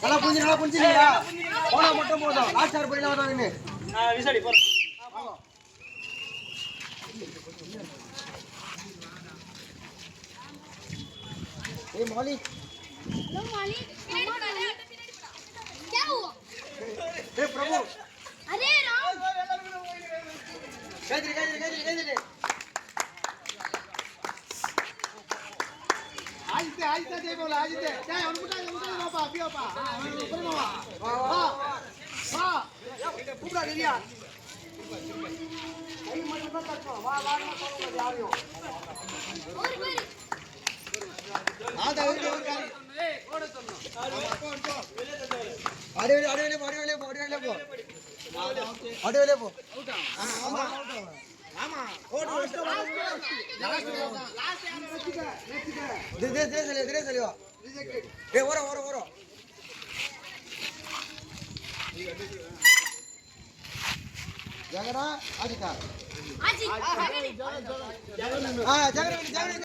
நல்லா புரிஞ்சுங்களா போனா மட்டும் போதும் லாஸ்ட் ஆர் போயிடலாம் வந்தாங்க விசாரி போறேன் ए मौली हेलो मौली क्या हुआ ए प्रभु अरे राम गजरे आजते दे बोला आजते क्या उनका बाबा अभी बाबा ऊपर बाबा वाह वाह पूरा ले लिया कहीं मत कर वाह वाह आ रही हो और आधा और ए ओड़ சொன்னோம் அடிவேலே போ ஆமா ஆமா ஓடு லாஸ்ட் दे चलियो ए ओरो जगरा आज का आज हां जगरा